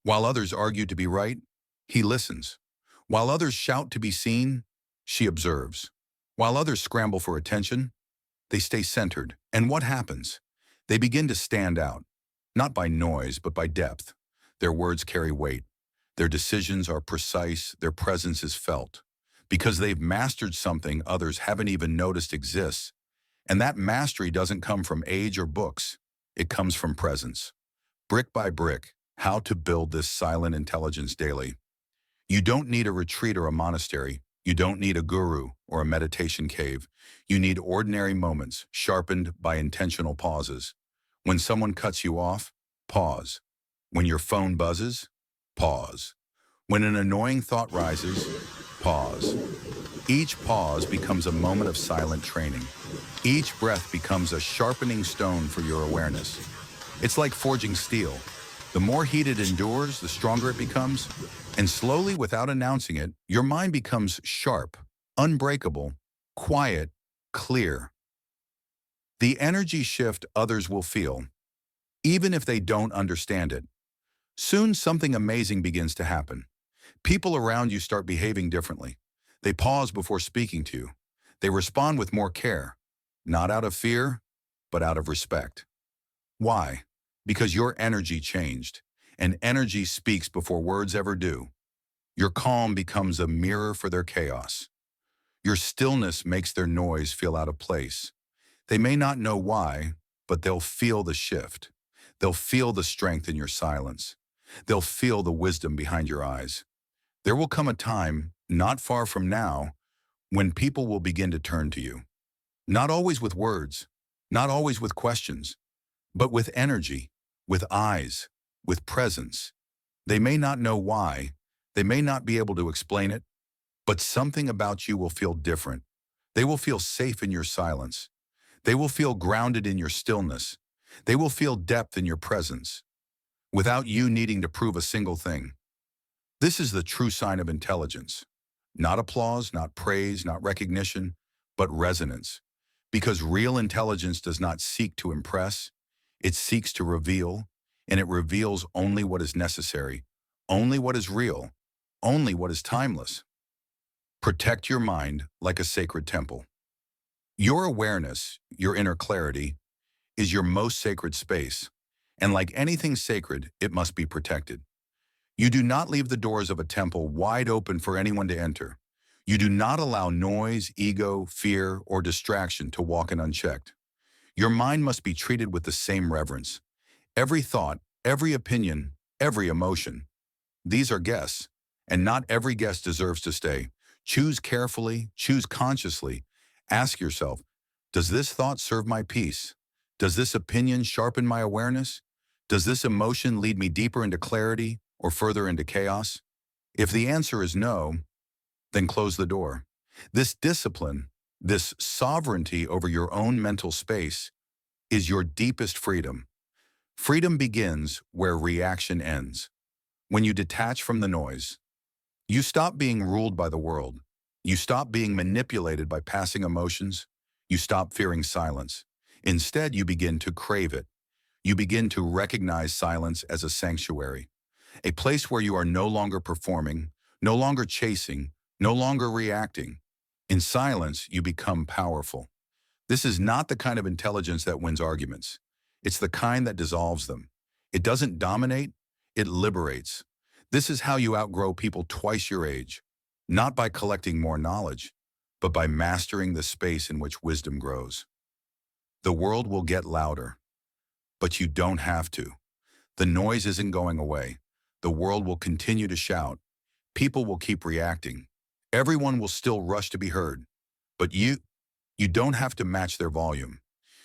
While others argue to be right, he listens. While others shout to be seen, she observes. While others scramble for attention, they stay centered. And what happens? They begin to stand out, not by noise, but by depth. Their words carry weight. Their decisions are precise. Their presence is felt. Because they've mastered something others haven't even noticed exists. And that mastery doesn't come from age or books. It comes from presence. Brick by brick, how to build this silent intelligence daily. You don't need a retreat or a monastery. You don't need a guru or a meditation cave. You need ordinary moments sharpened by intentional pauses. When someone cuts you off, pause. When your phone buzzes, pause. When an annoying thought rises, pause. Each pause becomes a moment of silent training. Each breath becomes a sharpening stone for your awareness. It's like forging steel. The more heat it endures, the stronger it becomes. And slowly, without announcing it, your mind becomes sharp, unbreakable, quiet, clear. The energy shift others will feel, even if they don't understand it. Soon, something amazing begins to happen. People around you start behaving differently. They pause before speaking to you. They respond with more care, not out of fear, but out of respect. Why? Because your energy changed, and energy speaks before words ever do. Your calm becomes a mirror for their chaos. Your stillness makes their noise feel out of place. They may not know why, but they'll feel the shift. They'll feel the strength in your silence. They'll feel the wisdom behind your eyes. There will come a time, not far from now, when people will begin to turn to you. Not always with words, not always with questions, but with energy, with eyes, with presence. They may not know why, they may not be able to explain it, but something about you will feel different. They will feel safe in your silence. They will feel grounded in your stillness. They will feel depth in your presence, without you needing to prove a single thing. This is the true sign of intelligence. Not applause, not praise, not recognition, but resonance. Because real intelligence does not seek to impress, it seeks to reveal, and it reveals only what is necessary, only what is real, only what is timeless. Protect your mind like a sacred temple. Your awareness, your inner clarity, is your most sacred space, and like anything sacred, it must be protected. You do not leave the doors of a temple wide open for anyone to enter. You do not allow noise, ego, fear, or distraction to walk in unchecked. Your mind must be treated with the same reverence. Every thought, every opinion, every emotion. These are guests, and not every guest deserves to stay. Choose carefully, choose consciously. Ask yourself, does this thought serve my peace? Does this opinion sharpen my awareness? Does this emotion lead me deeper into clarity or further into chaos? If the answer is no, then close the door. This discipline, this sovereignty over your own mental space, is your deepest freedom. Freedom begins where reaction ends. When you detach from the noise, you stop being ruled by the world. You stop being manipulated by passing emotions. You stop fearing silence. Instead, you begin to crave it. You begin to recognize silence as a sanctuary, a place where you are no longer performing, no longer chasing, no longer reacting. In silence, you become powerful. This is not the kind of intelligence that wins arguments. It's the kind that dissolves them. It doesn't dominate, it liberates. This is how you outgrow people twice your age, not by collecting more knowledge, but by mastering the space in which wisdom grows. The world will get louder, but you don't have to. The noise isn't going away. The world will continue to shout. People will keep reacting. Everyone will still rush to be heard. But you don't have to match their volume.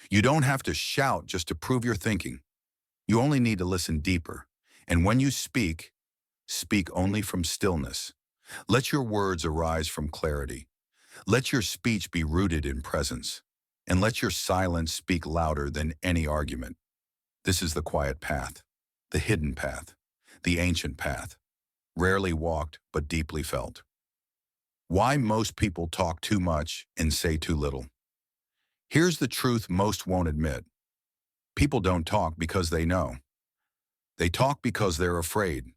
You don't have to shout just to prove you're thinking. You only need to listen deeper. And when you speak, speak only from stillness. Let your words arise from clarity. Let your speech be rooted in presence. And let your silence speak louder than any argument. This is the quiet path, the hidden path, the ancient path, rarely walked but deeply felt. Why most people talk too much and say too little. Here's the truth most won't admit. People don't talk because they know. They talk because they're afraid.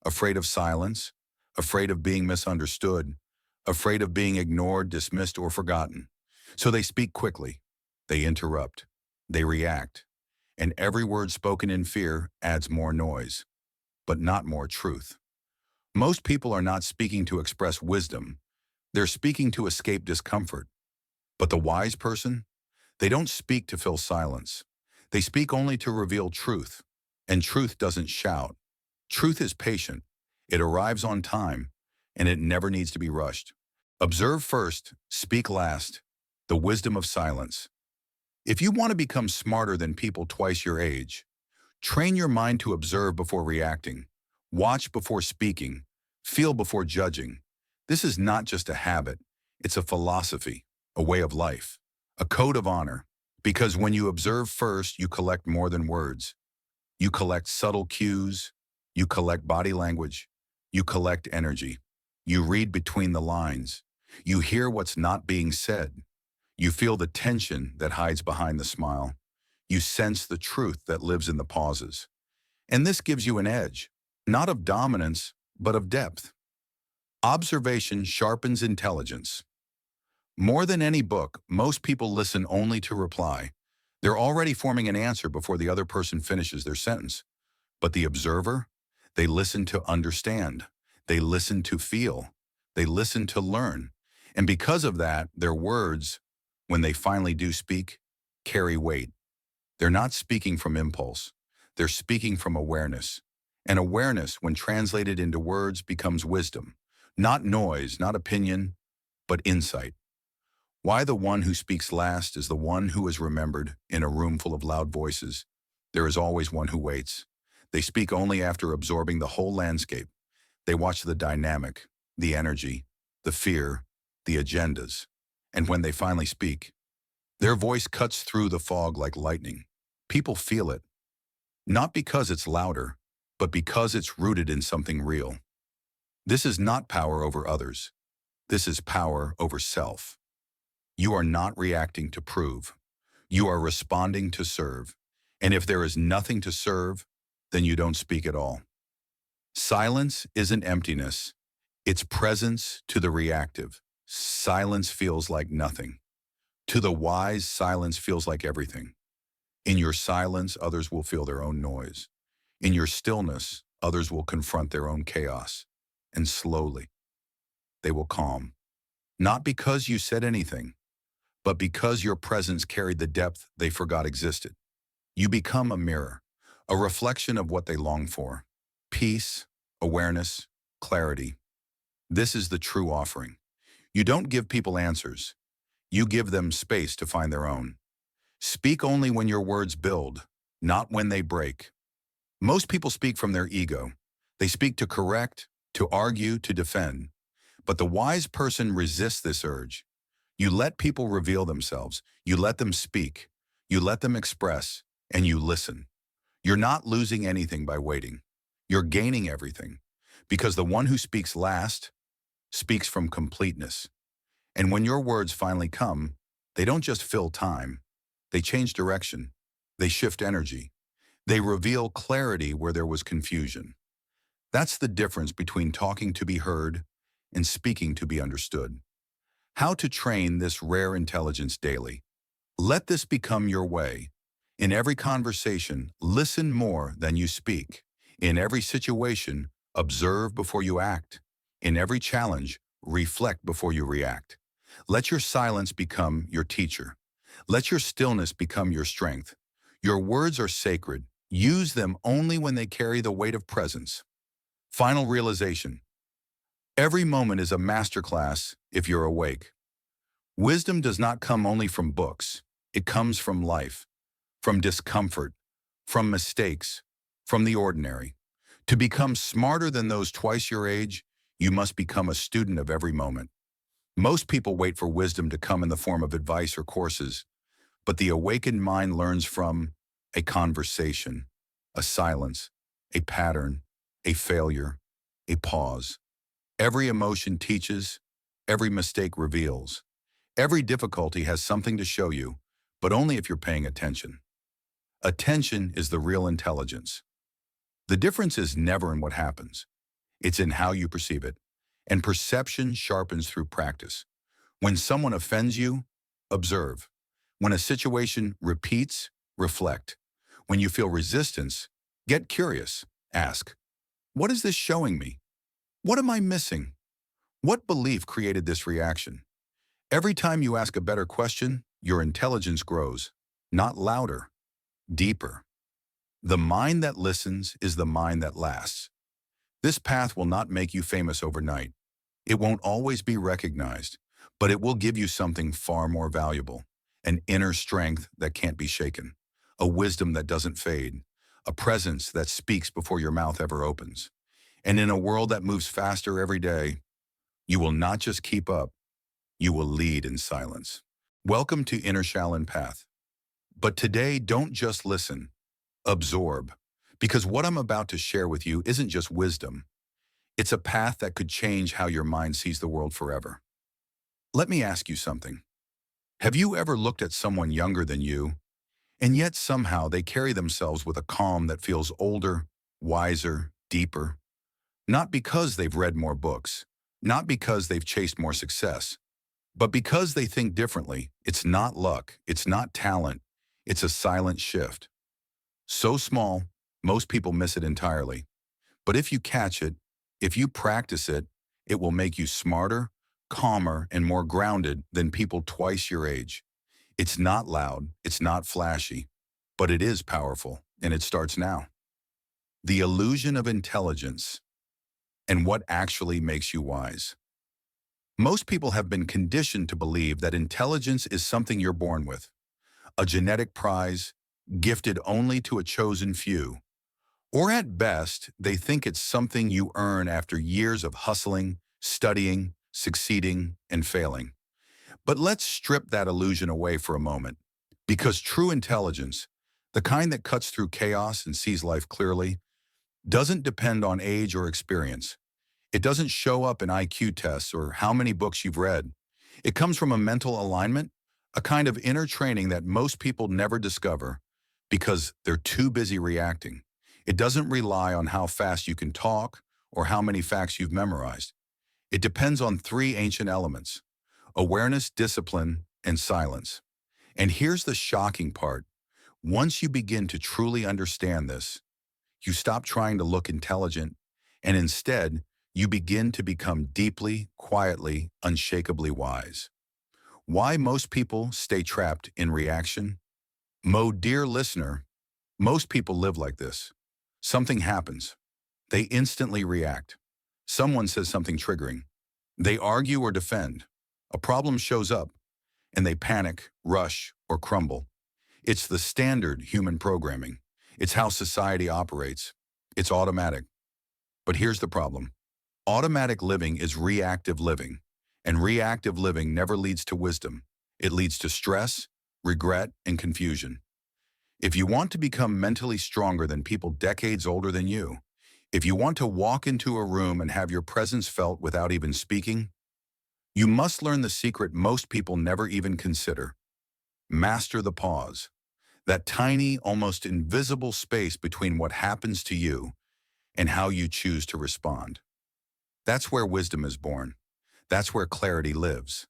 afraid of silence, afraid of being misunderstood, afraid of being ignored, dismissed, or forgotten. So they speak quickly, they interrupt, they react, and every word spoken in fear adds more noise, but not more truth. Most people are not speaking to express wisdom, they're speaking to escape discomfort. But the wise person, they don't speak to fill silence. They speak only to reveal truth, and truth doesn't shout. Truth is patient, it arrives on time, and it never needs to be rushed. Observe first, speak last. The wisdom of silence. If you want to become smarter than people twice your age, train your mind to observe before reacting, watch before speaking, feel before judging. This is not just a habit, it's a philosophy, a way of life, a code of honor. Because when you observe first, you collect more than words. You collect subtle cues, you collect body language, you collect energy. You read between the lines. You hear what's not being said. You feel the tension that hides behind the smile. You sense the truth that lives in the pauses. And this gives you an edge, not of dominance, but of depth. Observation sharpens intelligence. More than any book, most people listen only to reply. They're already forming an answer before the other person finishes their sentence. But the observer, they listen to understand. They listen to feel. They listen to learn. And because of that, their words, when they finally do speak, carry weight. They're not speaking from impulse. They're speaking from awareness. And awareness, when translated into words, becomes wisdom. Not noise, not opinion, but insight. Why the one who speaks last is the one who is remembered in a room full of loud voices. There is always one who waits. They speak only after absorbing the whole landscape. They watch the dynamic, the energy, the fear, the agendas. And when they finally speak, their voice cuts through the fog like lightning. People feel it, not because it's louder, but because it's rooted in something real. This is not power over others. This is power over self. You are not reacting to prove. You are responding to serve. And if there is nothing to serve, then you don't speak at all. Silence isn't emptiness. It's presence to the reactive. Silence feels like nothing. To the wise, silence feels like everything. In your silence, others will feel their own noise. In your stillness, others will confront their own chaos. And slowly, they will calm. Not because you said anything, but because your presence carried the depth they forgot existed. You become a mirror, a reflection of what they long for. Peace, awareness, clarity. This is the true offering. You don't give people answers. You give them space to find their own. Speak only when your words build, not when they break. Most people speak from their ego. They speak to correct, to argue, to defend. But the wise person resists this urge. You let people reveal themselves. You let them speak. You let them express, and you listen. You're not losing anything by waiting. You're gaining everything. Because the one who speaks last speaks from completeness. And when your words finally come, they don't just fill time. They change direction. They shift energy. They reveal clarity where there was confusion. That's the difference between talking to be heard and speaking to be understood. How to train this rare intelligence daily. Let this become your way. In every conversation, listen more than you speak. In every situation, observe before you act. In every challenge, reflect before you react. Let your silence become your teacher. Let your stillness become your strength. Your words are sacred. Use them only when they carry the weight of presence. Final realization. Every moment is a masterclass if you're awake. Wisdom does not come only from books. It comes from life, from discomfort, from mistakes, from the ordinary. To become smarter than those twice your age, you must become a student of every moment. Most people wait for wisdom to come in the form of advice or courses, but the awakened mind learns from a conversation, a silence, a pattern, a failure, a pause. Every emotion teaches, every mistake reveals. Every difficulty has something to show you, but only if you're paying attention. Attention is the real intelligence. The difference is never in what happens, It's in how you perceive it. And perception sharpens through practice. When someone offends you, observe. When a situation repeats, reflect. When you feel resistance, get curious. Ask, what is this showing me? What am I missing? What belief created this reaction? Every time you ask a better question, your intelligence grows. Not louder, deeper. The mind that listens is the mind that lasts. This path will not make you famous overnight. It won't always be recognized, but it will give you something far more valuable. An inner strength that can't be shaken. A wisdom that doesn't fade. A presence that speaks before your mouth ever opens. And in a world that moves faster every day, you will not just keep up, you will lead in silence. Welcome to Inner Shaolin Path. But today, don't just listen, absorb. Because what I'm about to share with you isn't just wisdom. It's a path that could change how your mind sees the world forever. Let me ask you something. Have you ever looked at someone younger than you, and yet somehow they carry themselves with a calm that feels older, wiser, deeper? Not because they've read more books, not because they've chased more success, but because they think differently. It's not luck, it's not talent, it's a silent shift. So small, most people miss it entirely. But if you catch it, if you practice it, it will make you smarter, calmer, and more grounded than people twice your age. It's not loud, it's not flashy, but it is powerful, and it starts now. The illusion of intelligence and what actually makes you wise. Most people have been conditioned to believe that intelligence is something you're born with, a genetic prize, gifted only to a chosen few. Or at best, they think it's something you earn after years of hustling, studying, succeeding, and failing. But let's strip that illusion away for a moment, because true intelligence, the kind that cuts through chaos and sees life clearly, doesn't depend on age or experience. It doesn't show up in IQ tests or how many books you've read. It comes from a mental alignment, a kind of inner training that most people never discover because they're too busy reacting. It doesn't rely on how fast you can talk or how many facts you've memorized. It depends on three ancient elements: awareness, discipline, and silence. And here's the shocking part. Once you begin to truly understand this, you stop trying to look intelligent, and instead, you begin to become deeply, quietly, unshakably wise. Why most people stay trapped in reaction? Dear listener, most people live like this. Something happens. They instantly react. Someone says something triggering. They argue or defend. A problem shows up, and they panic, rush, or crumble. It's the standard human programming. It's how society operates. It's automatic. But here's the problem. Automatic living is reactive living, and reactive living never leads to wisdom. It leads to stress, regret, and confusion. If you want to become mentally stronger than people decades older than you, if you want to walk into a room and have your presence felt without even speaking, you must learn the secret most people never even consider. Master the pause, that tiny, almost invisible space between what happens to you and how you choose to respond. That's where wisdom is born. That's where clarity lives.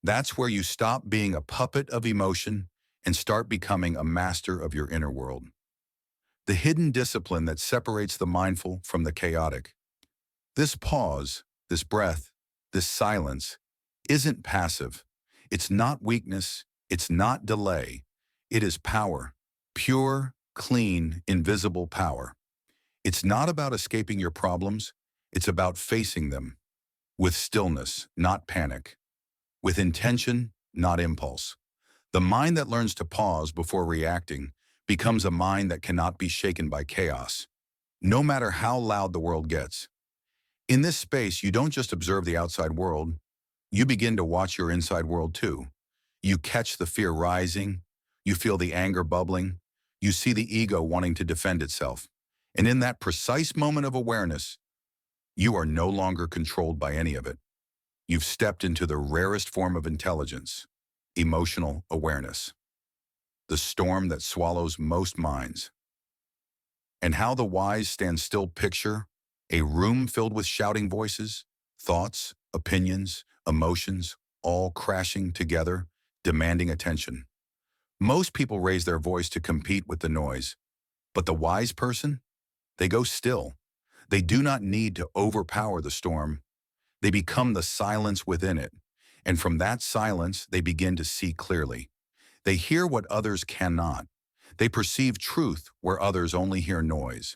That's where you stop being a puppet of emotion and start becoming a master of your inner world. The hidden discipline that separates the mindful from the chaotic. This pause, this breath, this silence isn't passive. It's not weakness. It's not delay. It is power. Pure, clean, invisible power. It's not about escaping your problems. It's about facing them with stillness, not panic, with intention, not impulse. The mind that learns to pause before reacting becomes a mind that cannot be shaken by chaos, no matter how loud the world gets. In this space, you don't just observe the outside world, you begin to watch your inside world too. You catch the fear rising, you feel the anger bubbling, you see the ego wanting to defend itself. And in that precise moment of awareness, you are no longer controlled by any of it. You've stepped into the rarest form of intelligence, emotional awareness, the storm that swallows most minds. And how the wise stand still picture A room filled with shouting voices, thoughts, opinions, emotions, all crashing together, demanding attention. Most people raise their voice to compete with the noise, but the wise person? They go still. They do not need to overpower the storm. They become the silence within it, and from that silence they begin to see clearly. They hear what others cannot. They perceive truth where others only hear noise.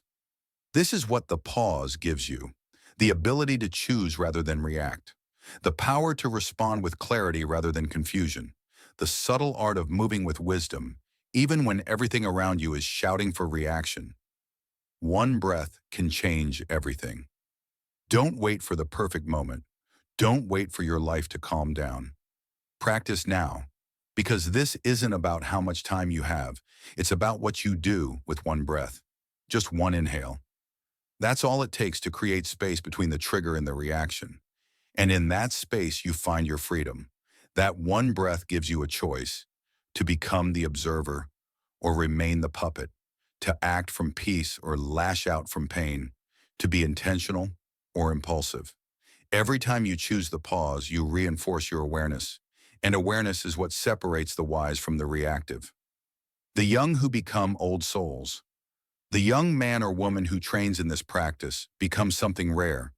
This is what the pause gives you: the ability to choose rather than react, the power to respond with clarity rather than confusion, the subtle art of moving with wisdom, even when everything around you is shouting for reaction. One breath can change everything. Don't wait for the perfect moment. Don't wait for your life to calm down. Practice now, because this isn't about how much time you have. It's about what you do with one breath. Just one inhale. That's all it takes to create space between the trigger and the reaction. And in that space, you find your freedom. That one breath gives you a choice: to become the observer or remain the puppet, to act from peace or lash out from pain, to be intentional or impulsive. Every time you choose the pause, you reinforce your awareness. And awareness is what separates the wise from the reactive. The young who become old souls. The young man or woman who trains in this practice becomes something rare.